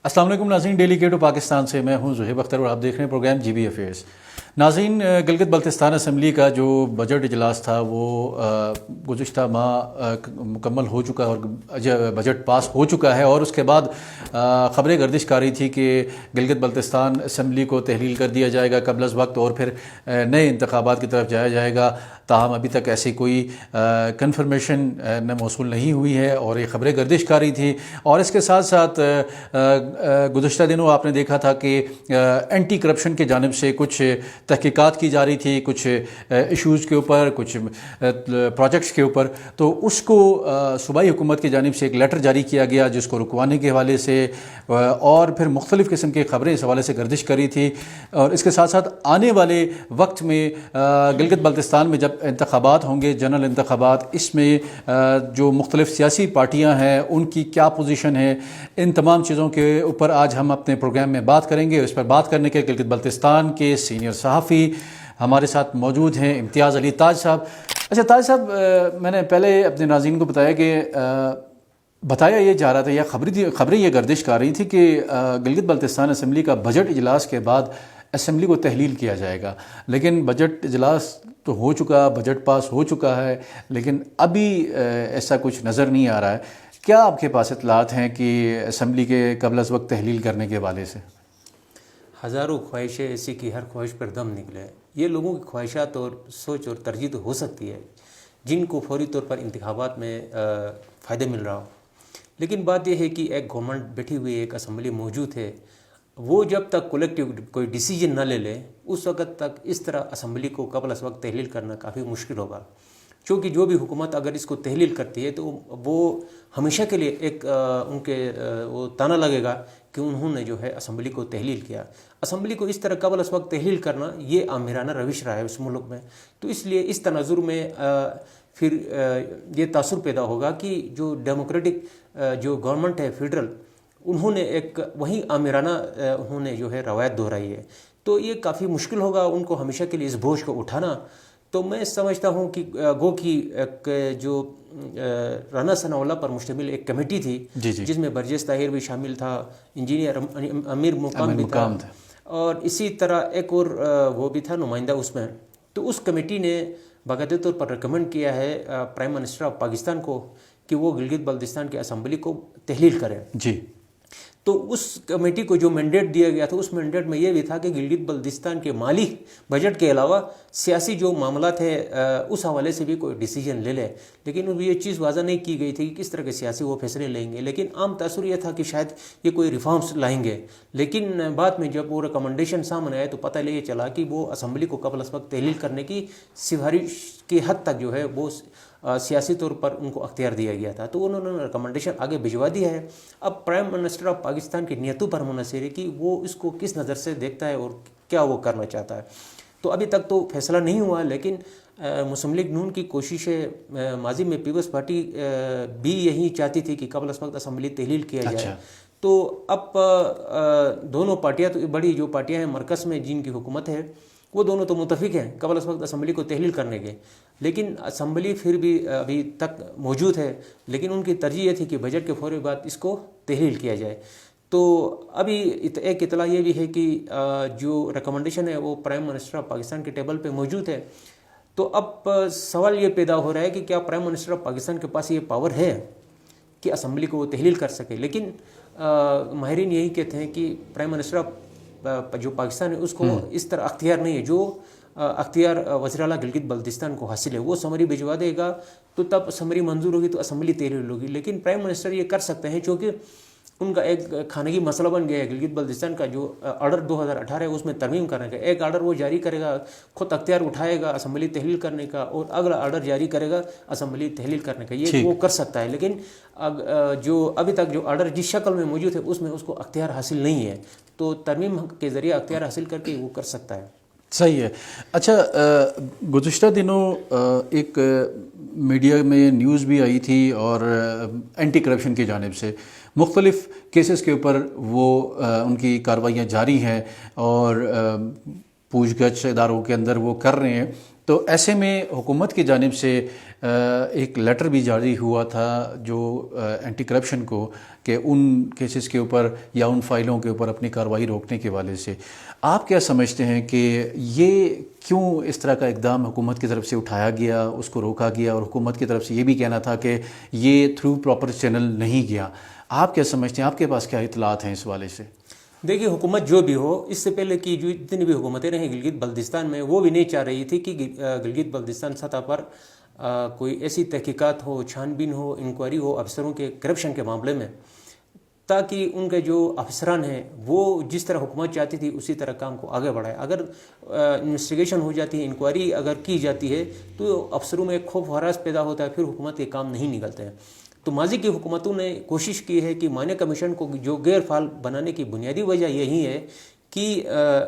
السلام علیکم ناظرین، ڈیلی کیٹو پاکستان سے میں ہوں زہیب اختر اور آپ دیکھ رہے ہیں پروگرام جی بی افیئرس۔ ناظرین، گلگت بلتستان اسمبلی کا جو بجٹ اجلاس تھا وہ گزشتہ ماہ مکمل ہو چکا اور بجٹ پاس ہو چکا ہے، اور اس کے بعد خبریں گردش کر رہی تھی کہ گلگت بلتستان اسمبلی کو تحلیل کر دیا جائے گا قبل از وقت اور پھر نئے انتخابات کی طرف جایا جائے گا۔ تاہم ابھی تک ایسی کوئی کنفرمیشن موصول نہیں ہوئی ہے اور یہ خبریں گردش کر رہی تھی۔ اور اس کے ساتھ ساتھ گزشتہ دنوں آپ نے دیکھا تھا کہ اینٹی کرپشن کی جانب سے کچھ تحقیقات کی جا رہی تھی، کچھ ایشوز کے اوپر، کچھ پروجیکٹس کے اوپر، تو اس کو صوبائی حکومت کی جانب سے ایک لیٹر جاری کیا گیا جس کو رکوانے کے حوالے سے اور پھر مختلف قسم کی خبریں اس حوالے سے گردش کری تھی۔ اور اس کے ساتھ ساتھ آنے والے وقت میں گلگت بلتستان میں جب انتخابات ہوں گے، جنرل انتخابات، اس میں جو مختلف سیاسی پارٹیاں ہیں ان کی کیا پوزیشن ہے، ان تمام چیزوں کے اوپر آج ہم اپنے پروگرام میں بات کریں گے۔ اس پر بات کرنے کے گلگت بلتستان کے سینئر صحافی ہمارے ساتھ موجود ہیں، امتیاز علی تاج صاحب۔ اچھا تاج صاحب، میں نے پہلے اپنے ناظرین کو بتایا کہ بتایا یہ جا رہا تھا یا خبریں یہ گردش کر رہی تھی کہ گلگت بلتستان اسمبلی کا بجٹ اجلاس کے بعد اسمبلی کو تحلیل کیا جائے گا، لیکن بجٹ اجلاس تو ہو چکا، بجٹ پاس ہو چکا ہے، لیکن ابھی ایسا کچھ نظر نہیں آ رہا ہے۔ کیا آپ کے پاس اطلاعات ہیں کہ اسمبلی کے قبل از وقت تحلیل کرنے کے حوالے سے؟ ہزاروں خواہشیں ایسی کہ ہر خواہش پر دم نکلے، یہ لوگوں کی خواہشات اور سوچ اور ترجیح تو ہو سکتی ہے جن کو فوری طور پر انتخابات میں فائدہ مل رہا ہو، لیکن بات یہ ہے کہ ایک گورنمنٹ بیٹھی ہوئی، ایک اسمبلی موجود ہے، وہ جب تک کولیکٹیو کوئی ڈیسیجن نہ لے لے اس وقت تک اس طرح اسمبلی کو قبل از وقت تحلیل کرنا کافی مشکل ہوگا، چونکہ جو بھی حکومت اگر اس کو تحلیل کرتی ہے تو وہ ہمیشہ کے لیے ایک ان کے وہ تانا لگے گا کہ انہوں نے جو ہے اسمبلی کو تحلیل کیا۔ اسمبلی کو اس طرح قبل از وقت تحلیل کرنا یہ آمرانہ روش رہا ہے اس ملک میں، تو اس لیے اس تناظر میں پھر یہ تاثر پیدا ہوگا کہ جو ڈیموکریٹک جو گورنمنٹ ہے فیڈرل، انہوں نے ایک وہی آمرانہ انہوں نے جو ہے روایت دہرائی ہے، تو یہ کافی مشکل ہوگا ان کو ہمیشہ کے لیے اس بوجھ کو اٹھانا۔ تو میں سمجھتا ہوں کہ گو کی ایک جو رانا ثناء اللہ پر مشتمل ایک کمیٹی تھی جس میں برجس طاہر بھی شامل تھا، انجینئر امیر مقام بھی تھا، اور اسی طرح ایک اور وہ بھی تھا نمائندہ اس میں، تو اس کمیٹی نے باقاعدہ طور پر ریکمنڈ کیا ہے پرائم منسٹر آف پاکستان کو کہ وہ گلگت بلتستان کے اسمبلی کو تحلیل کریں۔ جی، تو اس کمیٹی کو جو مینڈیٹ دیا گیا تھا اس مینڈیٹ میں یہ بھی تھا کہ گلگت بلتستان کے مالی بجٹ کے علاوہ سیاسی جو معاملات ہیں اس حوالے سے بھی کوئی ڈیسیجن لے لے، لیکن یہ چیز واضح نہیں کی گئی تھی کہ کس طرح کے سیاسی وہ فیصلے لیں گے، لیکن عام تاثر یہ تھا کہ شاید یہ کوئی ریفارمز لائیں گے، لیکن بعد میں جب وہ ریکمنڈیشن سامنے آئے تو پتہ یہ چلا کہ وہ اسمبلی کو قبل از وقت تحلیل کرنے کی سفارش کی حد تک جو ہے وہ سیاسی طور پر ان کو اختیار دیا گیا تھا، تو انہوں نے ریکمنڈیشن آگے بھجوا دیا ہے۔ اب پرائم منسٹر آف پاکستان کی نیتوں پر منحصر ہے کہ وہ اس کو کس نظر سے دیکھتا ہے اور کیا وہ کرنا چاہتا ہے، تو ابھی تک تو فیصلہ نہیں ہوا، لیکن مسلم لیگ نون کی کوششیں ماضی میں پیپلز پارٹی بھی یہی چاہتی تھی کہ قبل از وقت اسمبلی تحلیل کیا جائے۔ تو اب دونوں پارٹیاں، تو بڑی جو پارٹیاں ہیں مرکز میں جن کی حکومت ہے وہ دونوں تو متفق ہیں قبل از وقت اسمبلی کو تحلیل کرنے کے، لیکن اسمبلی پھر بھی ابھی تک موجود ہے، لیکن ان کی ترجیح یہ تھی کہ بجٹ کے فوری بعد اس کو تحلیل کیا جائے۔ تو ابھی ایک اطلاع یہ بھی ہے کہ جو ریکمنڈیشن ہے وہ پرائم منسٹر آف پاکستان کے ٹیبل پہ موجود ہے، تو اب سوال یہ پیدا ہو رہا ہے کہ کیا پرائم منسٹر آف پاکستان کے پاس یہ پاور ہے کہ اسمبلی کو وہ تحلیل کر سکے، لیکن ماہرین یہی کہتے ہیں کہ پرائم منسٹر آف جو پاکستان ہے اس کو اس طرح اختیار نہیں ہے جو اختیار وزیر اعلیٰ گلگت بلتستان کو حاصل ہے، وہ سمری بھجوا دے گا تو تب سمری منظور ہوگی تو اسمبلی تحلیل ہوگی، لیکن پرائم منسٹر یہ کر سکتے ہیں چونکہ ان کا ایک خانگی مسئلہ بن گیا ہے گلگت بلتستان کا جو آرڈر 2018 ہے اس میں ترمیم کرنے کا، ایک آرڈر وہ جاری کرے گا، خود اختیار اٹھائے گا اسمبلی تحلیل کرنے کا، اور اگلا آرڈر جاری کرے گا اسمبلی تحلیل کرنے کا، یہ وہ کر سکتا ہے، لیکن جو ابھی تک جو آرڈر جس شکل میں موجود ہے اس میں اس کو اختیار حاصل نہیں ہے، تو ترمیم کے ذریعے اختیار حاصل کر کے وہ کر سکتا ہے۔ صحیح ہے۔ اچھا، گزشتہ دنوں ایک میڈیا میں نیوز بھی آئی تھی اور اینٹی کرپشن کی جانب سے مختلف کیسز کے اوپر وہ ان کی کارروائیاں جاری ہیں اور پوچھ گچھ اداروں کے اندر وہ کر رہے ہیں، تو ایسے میں حکومت کی جانب سے ایک لیٹر بھی جاری ہوا تھا جو اینٹی کرپشن کو، کہ ان کیسز کے اوپر یا ان فائلوں کے اوپر اپنی کارروائی روکنے کے حوالے سے آپ کیا سمجھتے ہیں کہ یہ کیوں اس طرح کا اقدام حکومت کی طرف سے اٹھایا گیا، اس کو روکا گیا، اور حکومت کی طرف سے یہ بھی کہنا تھا کہ یہ تھرو پراپر چینل نہیں گیا؟ آپ کیا سمجھتے ہیں، آپ کے پاس کیا اطلاعات ہیں اس حوالے سے؟ دیکھیے، حکومت جو بھی ہو، اس سے پہلے کی جو جتنی بھی حکومتیں رہیں گلگت بلتستان میں، وہ بھی نہیں چاہ رہی تھی کہ گلگت بلتستان سطح پر کوئی ایسی تحقیقات ہو، چھان بین ہو، انکوائری ہو افسروں کے کرپشن کے معاملے میں، تاکہ ان کے جو افسران ہیں وہ جس طرح حکومت چاہتی تھی اسی طرح کام کو آگے بڑھائے۔ اگر انویسٹیگیشن ہو جاتی ہے، انکوائری اگر کی جاتی ہے، تو افسروں میں خوف و ہراس پیدا ہوتا ہے، پھر حکومت کے کام نہیں نکلتے ہیں۔ تو ماضی کی حکومتوں نے کوشش کی ہے کہ مانے کمیشن کو جو غیر فعال بنانے کی بنیادی وجہ یہی ہے کہ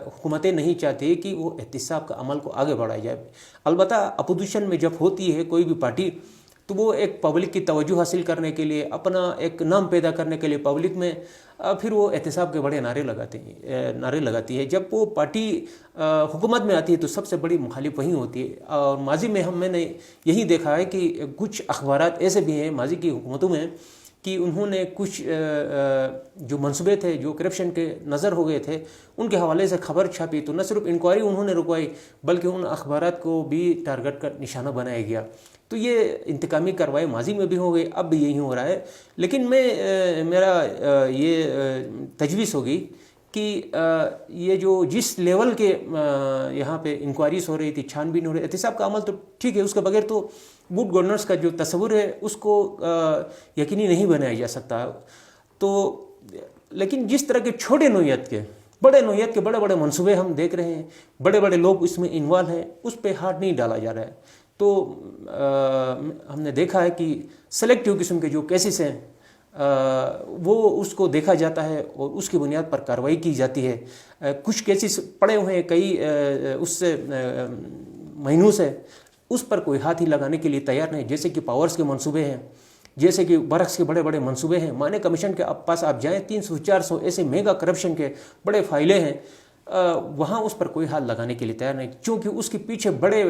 حکومتیں نہیں چاہتی کہ وہ احتساب کا عمل کو آگے بڑھایا جائے۔ البتہ اپوزیشن میں جب ہوتی ہے کوئی بھی پارٹی، تو وہ ایک پبلک کی توجہ حاصل کرنے کے لیے، اپنا ایک نام پیدا کرنے کے لیے پبلک میں پھر وہ احتساب کے بڑے نعرے لگاتی ہے۔ جب وہ پارٹی حکومت میں آتی ہے تو سب سے بڑی مخالف وہی ہوتی ہے۔ اور ماضی میں میں نے یہی دیکھا ہے کہ کچھ اخبارات ایسے بھی ہیں ماضی کی حکومتوں میں کہ انہوں نے کچھ جو منصوبے تھے، جو کرپشن کے نظر ہو گئے تھے، ان کے حوالے سے خبر چھاپی، تو نہ صرف انکوائری انہوں نے رکوائی بلکہ ان اخبارات کو بھی ٹارگٹ کا نشانہ بنایا گیا۔ تو یہ انتقامی کارروائی ماضی میں بھی ہو گئی، اب بھی یہی ہو رہا ہے۔ لیکن میرا یہ تجویز ہوگی کہ یہ جو جس لیول کے یہاں پہ انکوائریز ہو رہی تھی، چھان بین ہو رہی، احتساب کا عمل تو ٹھیک ہے، اس کے بغیر تو گڈ گورننس کا جو تصور ہے اس کو یقینی نہیں بنایا جا سکتا۔ تو لیکن جس طرح کے چھوٹے نوعیت کے بڑے بڑے منصوبے ہم دیکھ رہے ہیں، بڑے بڑے لوگ اس میں انوالو ہیں، اس پہ ہاتھ نہیں ڈالا جا رہا ہے۔ تو ہم نے دیکھا ہے کہ سلیکٹیو قسم کے جو کیسز ہیں وہ اس کو دیکھا جاتا ہے اور اس کی بنیاد پر کارروائی کی جاتی ہے۔ کچھ کیسز پڑے ہوئے ہیں کئی اس سے مہینوں سے، اس پر کوئی ہاتھ ہی لگانے کے لیے تیار نہیں، جیسے کہ پاورز کے منصوبے ہیں، جیسے کہ برقس کے بڑے بڑے منصوبے ہیں۔ مانے کمیشن کے پاس آپ جائیں، 300-400 ایسے میگا کرپشن کے بڑے فائلیں ہیں، وہاں اس پر کوئی ہاتھ لگانے کے لیے تیار نہیں، کیونکہ اس کے پیچھے بڑے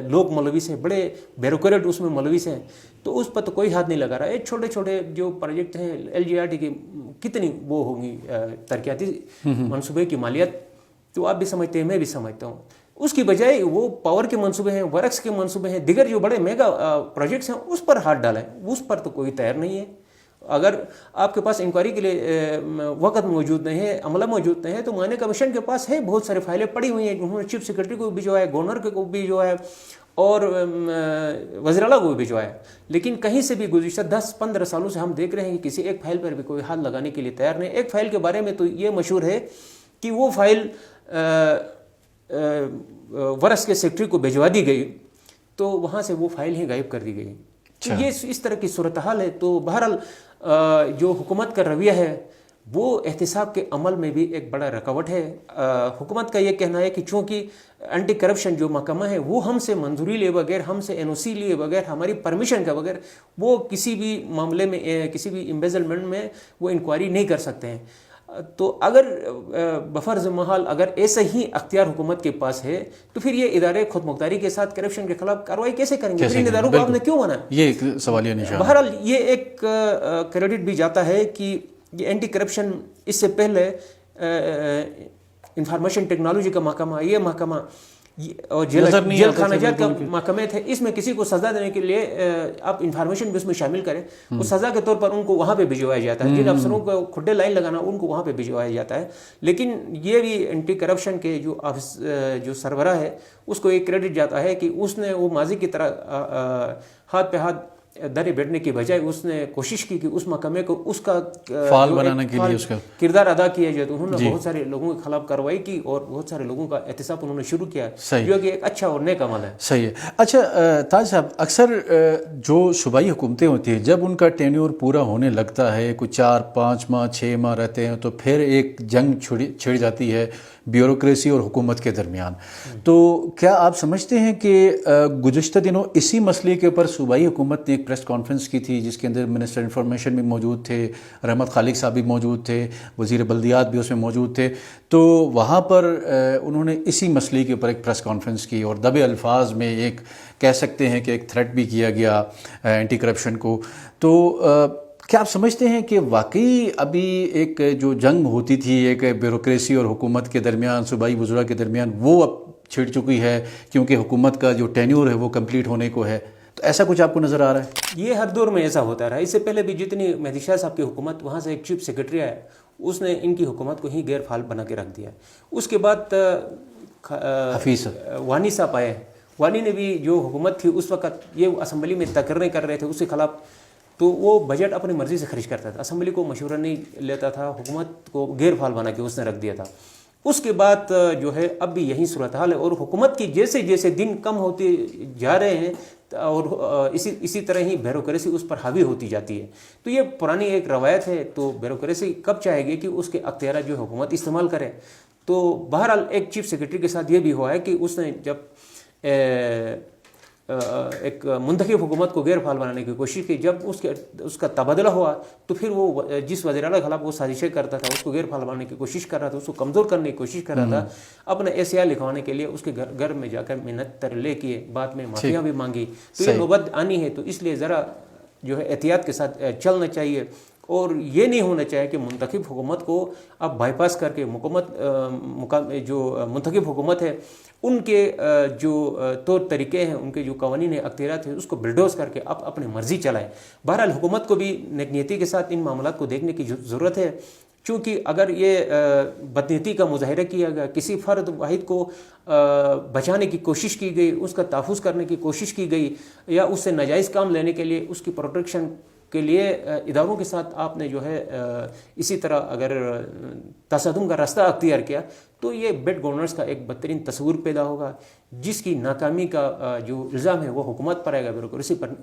لوگ ملوث ہیں، بڑے بیوروکریٹ اس میں ملوث ہیں، تو اس پر تو کوئی ہاتھ نہیں لگا رہا ہے۔ چھوٹے چھوٹے جو پروجیکٹ ہیں LGRT کی کتنی وہ ہوں گی ترقیاتی منصوبے کی مالیت، تو آپ بھی سمجھتے ہیں، میں بھی سمجھتا ہوں۔ اس کی بجائے وہ پاور کے منصوبے ہیں، ورکس کے منصوبے ہیں، دیگر جو بڑے میگا پروجیکٹس ہیں اس پر ہاتھ ڈالیں، اس پر تو کوئی تیار نہیں ہے۔ اگر آپ کے پاس انکوائری کے لیے وقت موجود نہیں ہے، عملہ موجود نہیں ہے، تو مانے کمیشن کے پاس ہے بہت سارے فائلیں پڑی ہوئی ہیں، انہوں نے چیف سیکرٹری کو بھی بھجوایا ہے، گورنر کو بھی بھجوایا ہے، اور وزیر اعلیٰ کو بھی بھجوایا ہے، لیکن کہیں سے بھی گزشتہ 10-15 سالوں سے ہم دیکھ رہے ہیں کہ کسی ایک فائل پر بھی کوئی ہاتھ لگانے کے لیے تیار نہیں۔ ایک فائل کے بارے میں تو یہ مشہور ہے کہ وہ فائل ورس کے سیکرٹری کو بھجوا دی گئی، تو وہاں سے وہ فائل ہی غائب کر دی گئی۔ یہ اس طرح کی صورتحال ہے۔ تو بہرحال جو حکومت کا رویہ ہے وہ احتساب کے عمل میں بھی ایک بڑا رکاوٹ ہے۔ حکومت کا یہ کہنا ہے کہ چونکہ اینٹی کرپشن جو محکمہ ہے وہ ہم سے منظوری لیے بغیر، ہم سے NOC لیے بغیر، ہماری پرمیشن کے بغیر وہ کسی بھی معاملے میں، کسی بھی امبیزلمنٹ میں وہ انکوائری نہیں کر سکتے ہیں۔ تو اگر بفرض محال اگر ایسا ہی اختیار حکومت کے پاس ہے تو پھر یہ ادارے خود مختاری کے ساتھ کرپشن کے خلاف کارروائی کیسے کریں گے؟ ان اداروں کو آپ نے کیوں بنایا؟ یہ ایک سوالیہ نشان۔ بہرحال یہ ایک کریڈٹ بھی جاتا ہے کہ یہ اینٹی کرپشن اس سے پہلے انفارمیشن ٹیکنالوجی کا محکمہ، یہ محکمہ اور جیل خانہ جات کا محکمے تھے، اس میں کسی کو سزا دینے کے لیے آپ انفارمیشن بھی اس میں شامل کریں، وہ سزا کے طور پر ان کو وہاں پہ بھجوایا جاتا ہے، جن افسروں کو کھڈے لائن لگانا ان کو وہاں پہ بھجوایا جاتا ہے۔ لیکن یہ بھی اینٹی کرپشن کے جو سربراہ ہے اس کو ایک کریڈٹ جاتا ہے کہ اس نے وہ ماضی کی طرح ہاتھ پہ ہاتھ درے بیٹھنے کی بجائے اس نے کوشش کی کہ اس محکمے کو اس کا فعال بنانے کے لیے اس کا کردار ادا کیا جائے۔ تو انہوں نے بہت سارے لوگوں کے خلاف کارروائی کی اور بہت سارے لوگوں کا احتساب انہوں نے شروع کیا، جو کہ ایک اچھا اور نیک عمل ہے۔ صحیح ہے۔ اچھا تاج صاحب، اکثر جو صوبائی حکومتیں ہوتی ہیں جب ان کا ٹینیور پورا ہونے لگتا ہے، کوئی 4-5 ماہ 6 ماہ رہتے ہیں، تو پھر ایک جنگ چھڑ جاتی ہے بیوروکریسی اور حکومت کے درمیان۔ تو کیا آپ سمجھتے ہیں کہ گزشتہ دنوں اسی مسئلے کے اوپر صوبائی حکومت نے ایک پریس کانفرنس کی تھی جس کے اندر منسٹر انفارمیشن بھی موجود تھے, رحمت خالق صاحب بھی موجود تھے, وزیر بلدیات بھی اس میں موجود تھے. تو وہاں پر انہوں نے اسی مسئلے کے اوپر ایک پریس کانفرنس کی اور دبے الفاظ میں ایک کہہ سکتے ہیں کہ ایک تھریٹ بھی کیا گیا اینٹی کرپشن کو. تو کیا آپ سمجھتے ہیں کہ واقعی ابھی ایک جو جنگ ہوتی تھی ایک بیوروکریسی اور حکومت کے درمیان, صوبائی وزراء کے درمیان, وہ اب چھڑ چکی ہے کیونکہ حکومت کا جو ٹینیور ہے وہ کمپلیٹ ہونے کو ہے؟ تو ایسا کچھ آپ کو نظر آ رہا ہے؟ یہ ہر دور میں ایسا ہوتا رہا. اس سے پہلے بھی جتنی مہدی شاہ صاحب کی حکومت, وہاں سے ایک چیف سیکرٹری آیا, اس نے ان کی حکومت کو ہی غیر فعال بنا کے رکھ دیا. اس کے بعد حفیظ وانی صاحب آئے. وانی نے بھی جو حکومت تھی اس وقت, یہ اسمبلی میں تقرریں کر رہے تھے اس کے خلاف, تو وہ بجٹ اپنی مرضی سے خرچ کرتا تھا, اسمبلی کو مشورہ نہیں لیتا تھا, حکومت کو غیر فعال بنا کے اس نے رکھ دیا تھا. اس کے بعد جو ہے اب بھی یہی صورتحال ہے, اور حکومت کی جیسے جیسے دن کم ہوتے جا رہے ہیں اور اسی طرح ہی بیوروکریسی اس پر حاوی ہوتی جاتی ہے. تو یہ پرانی ایک روایت ہے. تو بیوروکریسی کب چاہے گی کہ اس کے اختیارات جو حکومت استعمال کرے. تو بہرحال ایک چیف سیکرٹری کے ساتھ یہ بھی ہوا ہے کہ اس نے جب ایک منتخب حکومت کو غیر فعال بنانے کی کوشش کی, جب اس کا تبادلہ ہوا تو پھر وہ جس وزیر اعلیٰ کے خلاف وہ سازشیں کرتا تھا, اس کو غیر فعال بنانے کی کوشش کر رہا تھا, اس کو کمزور کرنے کی کوشش کر رہا تھا, اپنا ایسیا لکھوانے کے لیے اس کے گھر میں جا کر منت ترلے کیے, بعد میں معافیاں بھی مانگی. تو یہ نوبت آنی ہے, تو اس لیے ذرا جو ہے احتیاط کے ساتھ چلنا چاہیے. اور یہ نہیں ہونا چاہیے کہ منتخب حکومت کو اب بائی پاس کر کے جو منتخب حکومت ہے ان کے جو طور طریقے ہیں, ان کے جو قوانین اختیارات ہیں, اس کو بلڈوز کر کے اب اپنی مرضی چلائیں. بہرحال حکومت کو بھی نیک کے ساتھ ان معاملات کو دیکھنے کی ضرورت ہے, چونکہ اگر یہ بدنیتی کا مظاہرہ کیا گیا, کسی فرد واحد کو بچانے کی کوشش کی گئی, اس کا تحفظ کرنے کی کوشش کی گئی, یا اس سے ناجائز کام لینے کے لیے اس کی پروٹیکشن کے لیے اداروں کے ساتھ آپ نے جو ہے اسی طرح اگر تصادم کا راستہ اختیار کیا, تو یہ بیڈ گورننس کا ایک بدترین تصور پیدا ہوگا, جس کی ناکامی کا جو الزام ہے وہ حکومت پر آئے گا, بیوروکریسی پر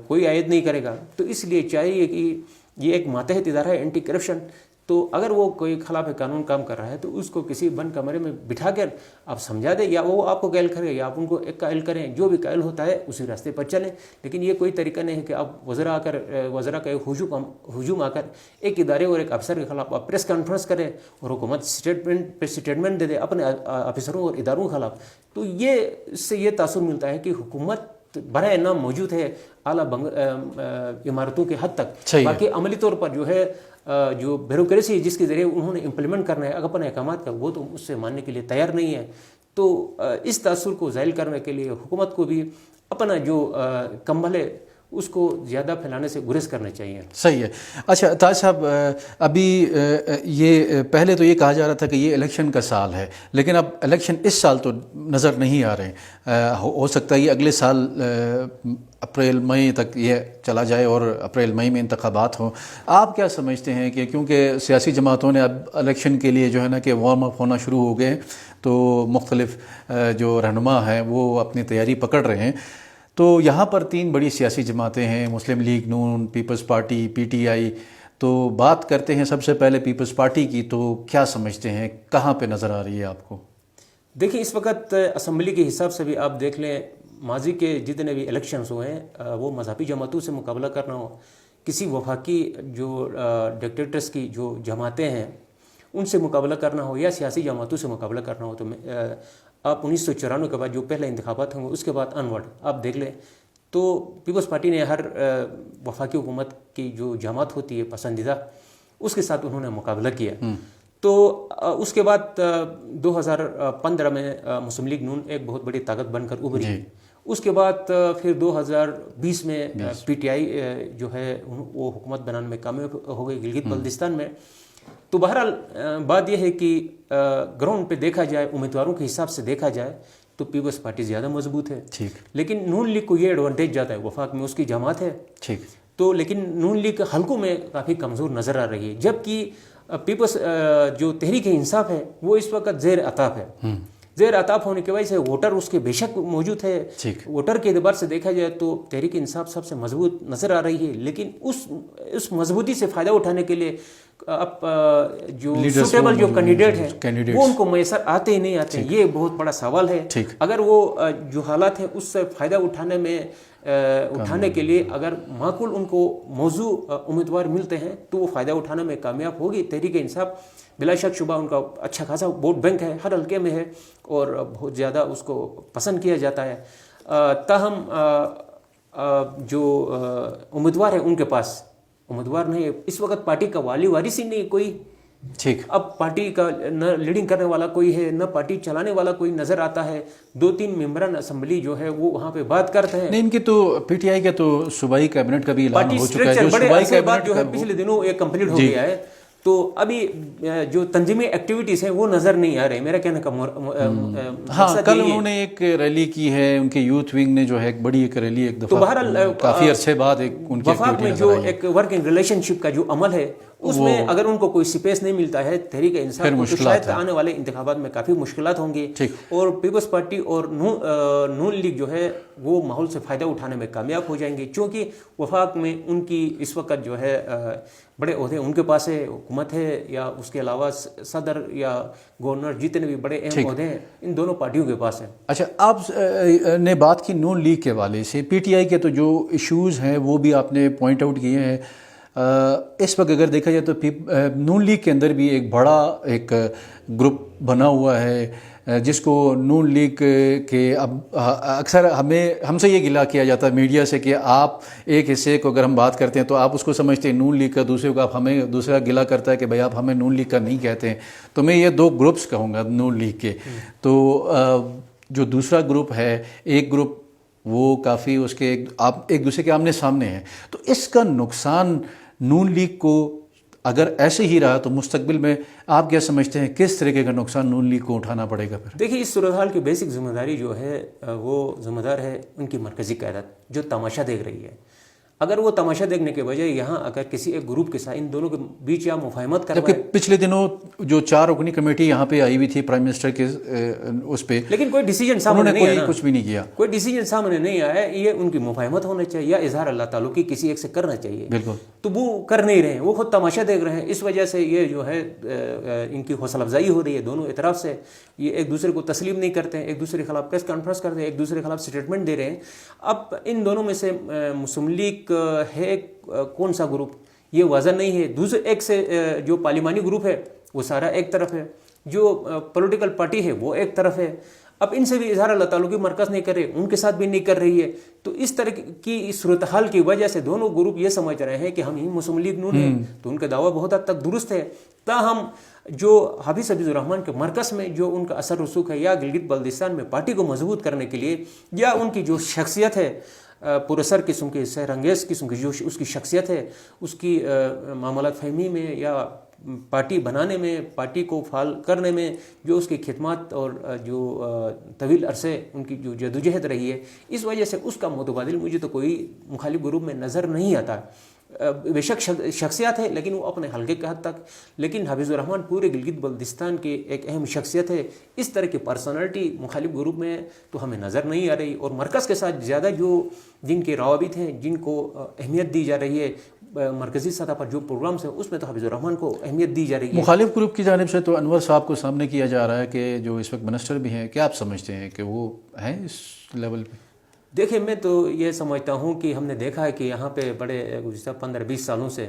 کوئی عائد نہیں کرے گا. تو اس لیے چاہیے کہ یہ ایک ماتحت ادارہ ہے اینٹی کرپشن, تو اگر وہ کوئی خلاف قانون کام کر رہا ہے تو اس کو کسی بند کمرے میں بٹھا کر آپ سمجھا دیں, یا وہ آپ کو قائل کرے یا آپ ان کو ایک قائل کریں, جو بھی قائل ہوتا ہے اسی راستے پر چلیں. لیکن یہ کوئی طریقہ نہیں ہے کہ آپ وزراء کا ایک ہجوم آ کر ایک ادارے اور ایک افسر کے خلاف آپ پریس کانفرنس کریں اور حکومت اسٹیٹمنٹ دے دے اپنے افسروں اور اداروں کے خلاف. تو اس سے یہ تاثر ملتا ہے کہ حکومت برائے نام موجود ہے اعلیٰ عمارتوں کے حد تک, باقی عملی طور پر جو ہے جو بیوروکریسی جس کے ذریعے انہوں نے امپلیمنٹ کرنا ہے اپنے احکامات کا, وہ تو اس سے ماننے کے لیے تیار نہیں ہے. تو اس تاثر کو زائل کرنے کے لیے حکومت کو بھی اپنا جو کمبل ہے اس کو زیادہ پھیلانے سے گریز کرنا چاہیے. صحیح ہے. اچھا تاج صاحب, ابھی یہ پہلے تو یہ کہا جا رہا تھا کہ یہ الیکشن کا سال ہے, لیکن اب الیکشن اس سال تو نظر نہیں آ رہے ہیں. ہو سکتا ہے یہ اگلے سال اپریل مئی تک یہ چلا جائے اور اپریل مئی میں انتخابات ہوں. آپ کیا سمجھتے ہیں کہ کیونکہ سیاسی جماعتوں نے اب الیکشن کے لیے جو ہے نا کہ وارم اپ ہونا شروع ہو گئے, تو مختلف جو رہنما ہیں وہ اپنی تیاری پکڑ رہے ہیں, تو یہاں پر 3 بڑی سیاسی جماعتیں ہیں, مسلم لیگ نون, Peoples Party, P T I. تو بات کرتے ہیں سب سے پہلے پیپلز پارٹی کی, تو کیا سمجھتے ہیں کہاں پہ نظر آ رہی ہے آپ کو؟ دیکھیں اس وقت اسمبلی کے حساب سے بھی آپ دیکھ لیں, ماضی کے جتنے بھی الیکشنز ہوئے ہیں وہ مذہبی جماعتوں سے مقابلہ کرنا ہو, کسی وفاقی جو ڈکٹیٹرز کی جو جماعتیں ہیں ان سے مقابلہ کرنا ہو, یا سیاسی جماعتوں سے مقابلہ کرنا ہو, تو آپ 1994 کے بعد جو پہلے انتخابات ہوں گے اس کے بعد انورڈ آپ دیکھ لیں تو پیپلز پارٹی نے ہر وفاقی حکومت کی جو جماعت ہوتی ہے پسندیدہ, اس کے ساتھ انہوں نے مقابلہ کیا. تو اس کے بعد 2015 میں مسلم لیگ نون ایک بہت بڑی طاقت بن کر ابھری. اس کے بعد پھر 2020 میں پی ٹی آئی جو ہے وہ حکومت بنانے میں کامیاب ہو گئی گلگت بلتستان میں. تو بہرحال بات یہ ہے کہ گراؤنڈ پہ دیکھا جائے, امیدواروں کے حساب سے دیکھا جائے تو پیپلز پارٹی زیادہ مضبوط ہے. لیکن نون لیگ کو یہ ایڈوانٹیج جاتا ہے, وفاق میں اس کی جماعت ہے, تو لیکن نون لیگ حلقوں میں کافی کمزور نظر آ رہی ہے, جبکہ پیپلز جو تحریک انصاف ہے وہ اس وقت زیر عطاف ہے. زیر عطاف ہونے کی وجہ سے ووٹر اس کے بے شک موجود ہے. ووٹر کے اعتبار سے دیکھا جائے تو تحریک انصاف سب سے مضبوط نظر آ رہی ہے, لیکن اس مضبوطی سے فائدہ اٹھانے کے لیے اب جو سوٹیبل جو کینڈیڈیٹ ہیں وہ ان کو میسر آتے ہی نہیں آتے. یہ بہت بڑا سوال ہے. اگر وہ جو حالات ہیں اس سے فائدہ اٹھانے کے لیے اگر معقول ان کو موضوع امیدوار ملتے ہیں تو وہ فائدہ اٹھانے میں کامیاب ہوگی. تحریک انصاف بلا شک شبہ ان کا اچھا خاصا ووٹ بینک ہے, ہر حلقے میں ہے اور بہت زیادہ اس کو پسند کیا جاتا ہے. تاہم جو امیدوار ہیں ان کے پاس امیدوار نہیں, اس وقت پارٹی کا والی وارث ہی نہیں کوئی. ٹھیک, اب پارٹی کا نہ لیڈنگ کرنے والا کوئی ہے نہ پارٹی چلانے والا کوئی نظر آتا ہے. 2-3 ممبران اسمبلی جو ہے وہ وہاں پہ بات کرتے ہیں. نہیں, ان کی تو پی ٹی آئی کا تو صوبائی کیبنٹ کا بھی اعلان ہو چکا ہے. جو بڑے صوبائی عرصے بعد کیبنٹ جو ہے پچھلے دنوں یہ کمپلیٹ ہو گیا ہے. تو ابھی جو تنظیمی ایکٹیویٹیز ہیں وہ نظر نہیں آ رہے. میرا کہنے کا ہاں, کل انہوں نے ایک ریلی کی ہے, ان کے یوتھ ونگ نے جو ہے ایک بڑی ایک ریلی ایک دفعہ کافی عرصے بعد ایک ان کی وفاق میں جو ایک ورکنگ ریلیشن شپ کا جو عمل ہے اس میں اگر ان کو کوئی سپیس نہیں ملتا ہے تحریک انصاف کو تو شاید آنے والے انتخابات میں کافی مشکلات ہوں گی. اور پیپلز پارٹی اور نون لیگ جو ہے وہ ماحول سے فائدہ اٹھانے میں کامیاب ہو جائیں گے, چونکہ وفاق میں ان کی اس وقت جو ہے بڑے عہدے ان کے پاس ہے, حکومت ہے یا اس کے علاوہ صدر یا گورنر, جتنے بھی بڑے اہم عہدے ہیں ان دونوں پارٹیوں کے پاس ہیں. اچھا, آپ نے بات کی نون لیگ کے حوالے سے, پی ٹی آئی کے تو جو ایشوز ہیں وہ بھی آپ نے پوائنٹ آؤٹ کیے ہیں. اس وقت اگر دیکھا جائے تو نون لیگ کے اندر بھی ایک بڑا ایک گروپ بنا ہوا ہے جس کو نون لیگ کے اب اکثر ہم سے یہ گلا کیا جاتا ہے میڈیا سے کہ آپ ایک حصے کو اگر ہم بات کرتے ہیں تو آپ اس کو سمجھتے ہیں نون لیگ کا, دوسرے کو آپ ہمیں دوسرا گلا کرتا ہے کہ بھائی آپ ہمیں نون لیگ کا نہیں کہتے ہیں. تو میں یہ 2 گروپس کہوں گا نون لیگ کے. تو جو دوسرا گروپ ہے, ایک گروپ وہ کافی اس کے ایک دوسرے کے آمنے سامنے ہیں. تو اس کا نقصان نون لیگ کو اگر ایسے ہی رہا تو مستقبل میں آپ کیا سمجھتے ہیں کس طریقے کا نقصان نون لیگ کو اٹھانا پڑے گا پھر؟ دیکھیے, اس صورتحال کی بیسک ذمہ داری جو ہے وہ ذمہ دار ہے ان کی مرکزی قیادت جو تماشا دیکھ رہی ہے. اگر وہ تماشا دیکھنے کے بجائے یہاں اگر کسی ایک گروپ کے ساتھ ان دونوں کے بیچ یا مفاہمت کروائے. جبکہ پچھلے دنوں جو 4 رکنی کمیٹی یہاں پہ آئی ہوئی تھی پرائم منسٹر کے اس پہ, لیکن کوئی ڈیسیجن سامنے نہیں آیا, کچھ بھی نہیں کیا, کوئی ڈیسیجن سامنے نہیں آیا. یہ ان کی مفاہمت ہونا چاہیے یا اظہار اللہ تعالیٰ کی کسی ایک سے کرنا چاہیے. بالکل, تو وہ کر نہیں رہے ہیں, وہ خود تماشا دیکھ رہے ہیں. اس وجہ سے یہ جو ہے ان کی حوصلہ افزائی ہو رہی ہے دونوں اطراف سے. یہ ایک دوسرے کو تسلیم نہیں کرتے ہیں, ایک دوسرے کے خلاف پریس کانفرنس کرتے ہیں, ایک دوسرے کے خلاف اسٹیٹمنٹ دے رہے ہیں. اب ان دونوں میں سے مسلم لیگ ہے کون سا گروپ یہ واضح نہیں ہے. دوسرے ایک سے جو پارلیمانی گروپ ہے وہ سارا ایک طرف ہے, جو پولیٹیکل پارٹی ہے وہ ایک طرف ہے. اب ان سے بھی اظہار اللہ تعالیٰ کی مرکز نہیں کر رہے, ان کے ساتھ بھی نہیں کر رہی ہے. تو اس طرح کی صورتحال کی وجہ سے دونوں گروپ یہ سمجھ رہے ہیں کہ ہم ہی مسلم لیگ نون ہیں. تو ان کا دعویٰ بہت حد تک درست ہے. تاہم جو حافظ حفیظ الرحمان کے مرکز میں جو ان کا اثر رسوخ ہے یا گلگت بلتستان میں پارٹی کو مضبوط کرنے کے لیے یا ان کی جو شخصیت ہے پرسر قسم کی, سحر انگیز قسم کی جو اس کی شخصیت ہے, اس کی معاملات فہمی میں یا پارٹی بنانے میں, پارٹی کو فعال کرنے میں جو اس کی خدمات اور جو طویل عرصے ان کی جو جدوجہد رہی ہے, اس وجہ سے اس کا متبادل مجھے تو کوئی مخالف گروپ میں نظر نہیں آتا. بے شک شخصیات ہے لیکن وہ اپنے حلقے کے حد تک, لیکن حفیظ الرحمان پورے گلگت بلتستان کی ایک اہم شخصیت ہے. اس طرح کی پرسنالٹی مخالف گروپ میں تو ہمیں نظر نہیں آ رہی. اور مرکز کے ساتھ زیادہ جن کے روابط ہیں, جن کو اہمیت دی جا رہی ہے مرکزی سطح پر جو پروگرامز ہیں اس میں تو حفیظ الرحمان کو اہمیت دی جا رہی ہے. مخالف گروپ کی جانب سے تو انور صاحب کو سامنے کیا جا رہا ہے کہ جو اس وقت منسٹر بھی ہیں, کیا آپ سمجھتے ہیں کہ وہ ہیں اس لیول پہ؟ دیکھیں, میں تو یہ سمجھتا ہوں کہ ہم نے دیکھا ہے کہ یہاں پہ بڑے گزشتہ 15-20 سالوں سے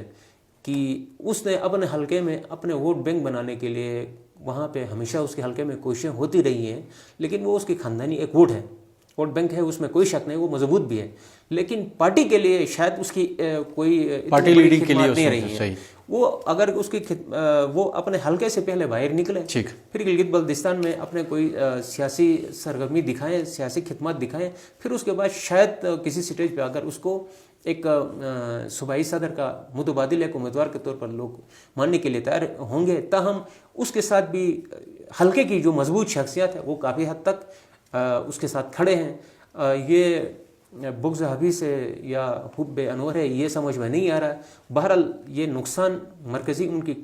کہ اس نے اپنے حلقے میں اپنے ووٹ بینک بنانے کے لیے وہاں پہ ہمیشہ اس کے حلقے میں کوششیں ہوتی رہی ہیں, لیکن وہ اس کی خاندانی ایک ووٹ بینک ہے, اس میں کوئی شک نہیں, وہ مضبوط بھی ہے. لیکن پارٹی کے لیے شاید اس کی کوئی پارٹی لیڈنگ کے لیے نہیں رہی ہے. وہ اگر اس کی وہ اپنے حلقے سے پہلے باہر نکلے, پھر گلگت بلتستان میں اپنے کوئی سیاسی سرگرمی دکھائیں, سیاسی خدمات دکھائیں, پھر اس کے بعد شاید کسی سٹیج پہ اگر اس کو ایک صوبائی صدر کا متبادل ایک امیدوار کے طور پر لوگ ماننے کے لیے تیار ہوں گے. تاہم اس کے ساتھ بھی حلقے کی جو مضبوط شخصیت ہے وہ کافی حد تک اس کے ساتھ کھڑے ہیں. یہ بغض حفیظ ہے یا حب انور ہے یہ سمجھ میں نہیں آ رہا. بہرحال یہ نقصان مرکزی ان کی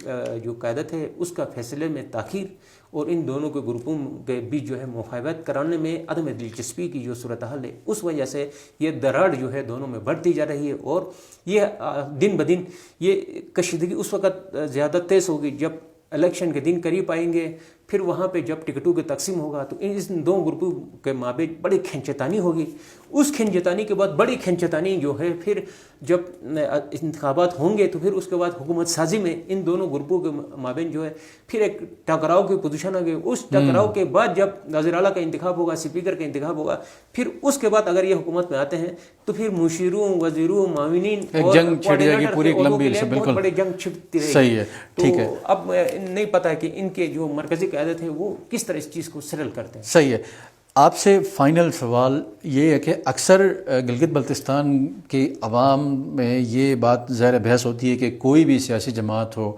جو قیادت ہے اس کا فیصلے میں تاخیر اور ان دونوں کے گروپوں کے بیچ جو ہے مفاہمت کرانے میں عدم دلچسپی کی جو صورتحال ہے اس وجہ سے یہ دراڑ جو ہے دونوں میں بڑھتی جا رہی ہے. اور یہ دن بدن یہ کشیدگی اس وقت زیادہ تیز ہوگی جب الیکشن کے دن قریب آئیں گے. پھر وہاں پہ جب ٹکٹوں کی تقسیم ہوگا تو ان دو گروپوں کے مابین بڑی کھینچتانی ہوگی. اس کھینچتانی کے بعد بڑی کھینچتانی جو ہے پھر جب انتخابات ہوں گے تو پھر اس کے بعد حکومت سازی میں ان دونوں گروپوں کے مابین جو ہے پھر ایک ٹکراؤ کی پوزیشن آ گئی. اس ٹکراؤ کے بعد جب وزیر اعلیٰ کا انتخاب ہوگا, اسپیکر کا انتخاب ہوگا, پھر اس کے بعد اگر یہ حکومت میں آتے ہیں تو پھر مشیروں, وزیروں, معاونین اور جنگ چھڑ جائے گی پوری لمبی سے. بالکل بڑے جنگ چھڑتی رہے گی. صحیح ہے, ٹھیک ہے. تو اب نہیں پتا ہے کہ ان کے جو مرکزی قیادت ہے وہ کس طرح اس چیز کو سیٹل کرتے ہیں. صحیح ہے. آپ سے فائنل سوال یہ ہے کہ اکثر گلگت بلتستان کی عوام میں یہ بات ظاہر بحث ہوتی ہے کہ کوئی بھی سیاسی جماعت ہو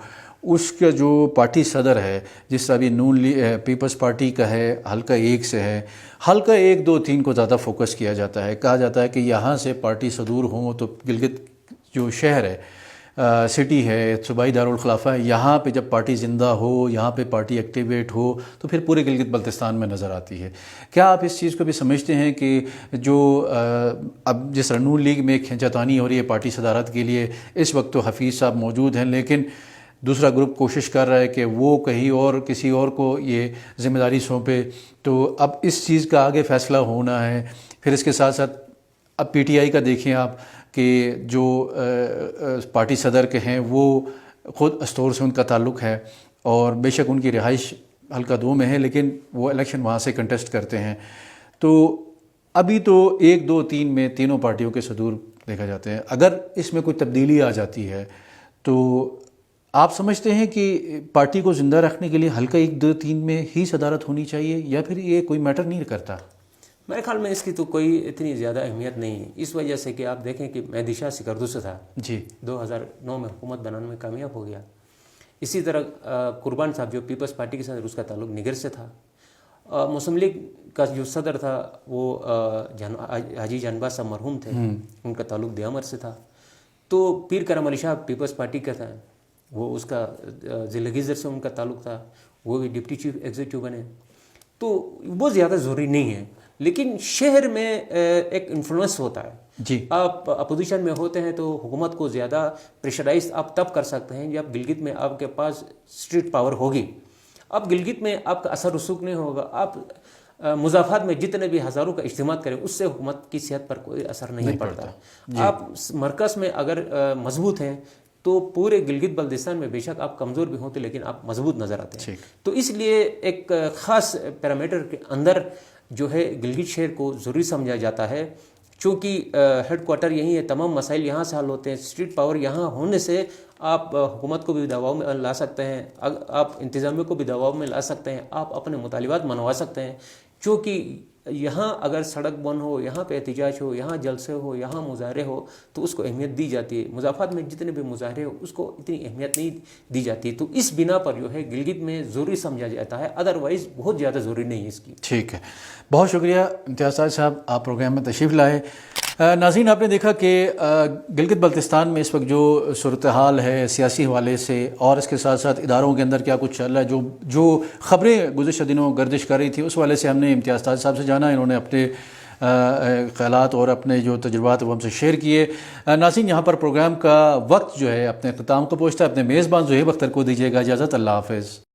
اس کا جو پارٹی صدر ہے, جس طرح بھی پیپلز پارٹی کا ہے, حلقہ 1 سے ہے, حلقہ 1, 2, 3 کو زیادہ فوکس کیا جاتا ہے. کہا جاتا ہے کہ یہاں سے پارٹی صدور ہوں تو گلگت جو شہر ہے, سٹی ہے, صوبائی دارالخلافہ ہے, یہاں پہ جب پارٹی زندہ ہو, یہاں پہ پارٹی ایکٹیویٹ ہو تو پھر پورے گلگت بلتستان میں نظر آتی ہے. کیا آپ اس چیز کو بھی سمجھتے ہیں کہ جو اب جس طرح نون لیگ میں کھینچاتانی ہو رہی ہے پارٹی صدارت کے لیے, اس وقت تو حفیظ صاحب موجود ہیں لیکن دوسرا گروپ کوشش کر رہا ہے کہ وہ کہیں اور کسی اور کو یہ ذمہ داری سونپے, تو اب اس چیز کا آگے فیصلہ ہونا ہے. پھر اس کے ساتھ ساتھ اب پی ٹی آئی کا دیکھیں آپ کہ جو پارٹی صدر کے ہیں وہ خود استور سے ان کا تعلق ہے اور بے شک ان کی رہائش حلقہ 2 میں ہے لیکن وہ الیکشن وہاں سے کنٹیسٹ کرتے ہیں. تو ابھی تو 1, 2, 3 میں تینوں پارٹیوں کے صدور دیکھا جاتے ہیں. اگر اس میں کوئی تبدیلی آ جاتی ہے تو آپ سمجھتے ہیں کہ پارٹی کو زندہ رکھنے کے لیے حلقہ 1, 2, 3 میں ہی صدارت ہونی چاہیے یا پھر یہ کوئی میٹر نہیں کرتا؟ میرے خیال میں اس کی تو کوئی اتنی زیادہ اہمیت نہیں ہے, اس وجہ سے کہ آپ دیکھیں کہ مہدی شاہ سکردو سے تھا جی, 2009 میں حکومت بنانے میں کامیاب ہو گیا. اسی طرح قربان صاحب جو پیپلز پارٹی کے ساتھ اس کا تعلق نگر سے تھا. مسلم لیگ کا جو صدر تھا وہ حاجی جانباز صاحب مرحوم تھے, ان کا تعلق دیامر سے تھا. تو پیر کرم علی شاہ پیپلز پارٹی کا تھا, وہ اس کا ضلع گیزر سے ان کا تعلق تھا, وہ بھی ڈپٹی چیف ایگزیکٹو بنے. تو وہ زیادہ ضروری نہیں ہے لیکن شہر میں ایک انفلوئنس ہوتا ہے. جی, آپ اپوزیشن میں ہوتے ہیں تو حکومت کو زیادہ پریشرائز آپ تب کر سکتے ہیں جب گلگت میں آپ کے پاس اسٹریٹ پاور ہوگی. اب گلگت میں آپ کا اثر رسوخ نہیں ہوگا. آپ مضافات میں جتنے بھی ہزاروں کا اجتماع کریں اس سے حکومت کی صحت پر کوئی اثر نہیں پڑتا. آپ مرکز میں اگر مضبوط ہیں تو پورے گلگت بلتستان میں بے شک آپ کمزور بھی ہوتے لیکن آپ مضبوط نظر آتے ہیں. تو اس لیے ایک خاص پیرامیٹر کے اندر جو ہے گلگت شہر کو ضروری سمجھا جاتا ہے چونکہ ہیڈ کوارٹر یہی ہے, تمام مسائل یہاں سے حل ہوتے ہیں. اسٹریٹ پاور یہاں ہونے سے آپ حکومت کو بھی دباؤ میں لا سکتے ہیں, آپ انتظامیہ کو بھی دباؤ میں لا سکتے ہیں, آپ اپنے مطالبات منوا سکتے ہیں. چونکہ یہاں اگر سڑک بند ہو, یہاں پہ احتجاج ہو, یہاں جلسے ہو, یہاں مظاہرے ہو تو اس کو اہمیت دی جاتی ہے. مضافات میں جتنے بھی مظاہرے ہو اس کو اتنی اہمیت نہیں دی جاتی. تو اس بنا پر جو ہے گلگت میں ضروری سمجھا جاتا ہے, ادروائز بہت زیادہ ضروری نہیں ہے اس کی. ٹھیک ہے, بہت شکریہ امتیاز صاحب, آپ پروگرام میں تشریف لائے. ناظرین, آپ نے دیکھا کہ گلگت بلتستان میں اس وقت جو صورتحال ہے سیاسی حوالے سے اور اس کے ساتھ ساتھ اداروں کے اندر کیا کچھ چل رہا ہے, جو خبریں گزشتہ دنوں گردش کر رہی تھی اس حوالے سے ہم نے امتیاز صاحب سے جانا. انہوں نے اپنے خیالات اور اپنے جو تجربات وہ ہم سے شیئر کیے. ناظرین, یہاں پر پروگرام کا وقت جو ہے اپنے اختتام کو پہنچتا ہے. اپنے میزبان زہیب اختر کو دیجیے گا اجازت. اللہ حافظ.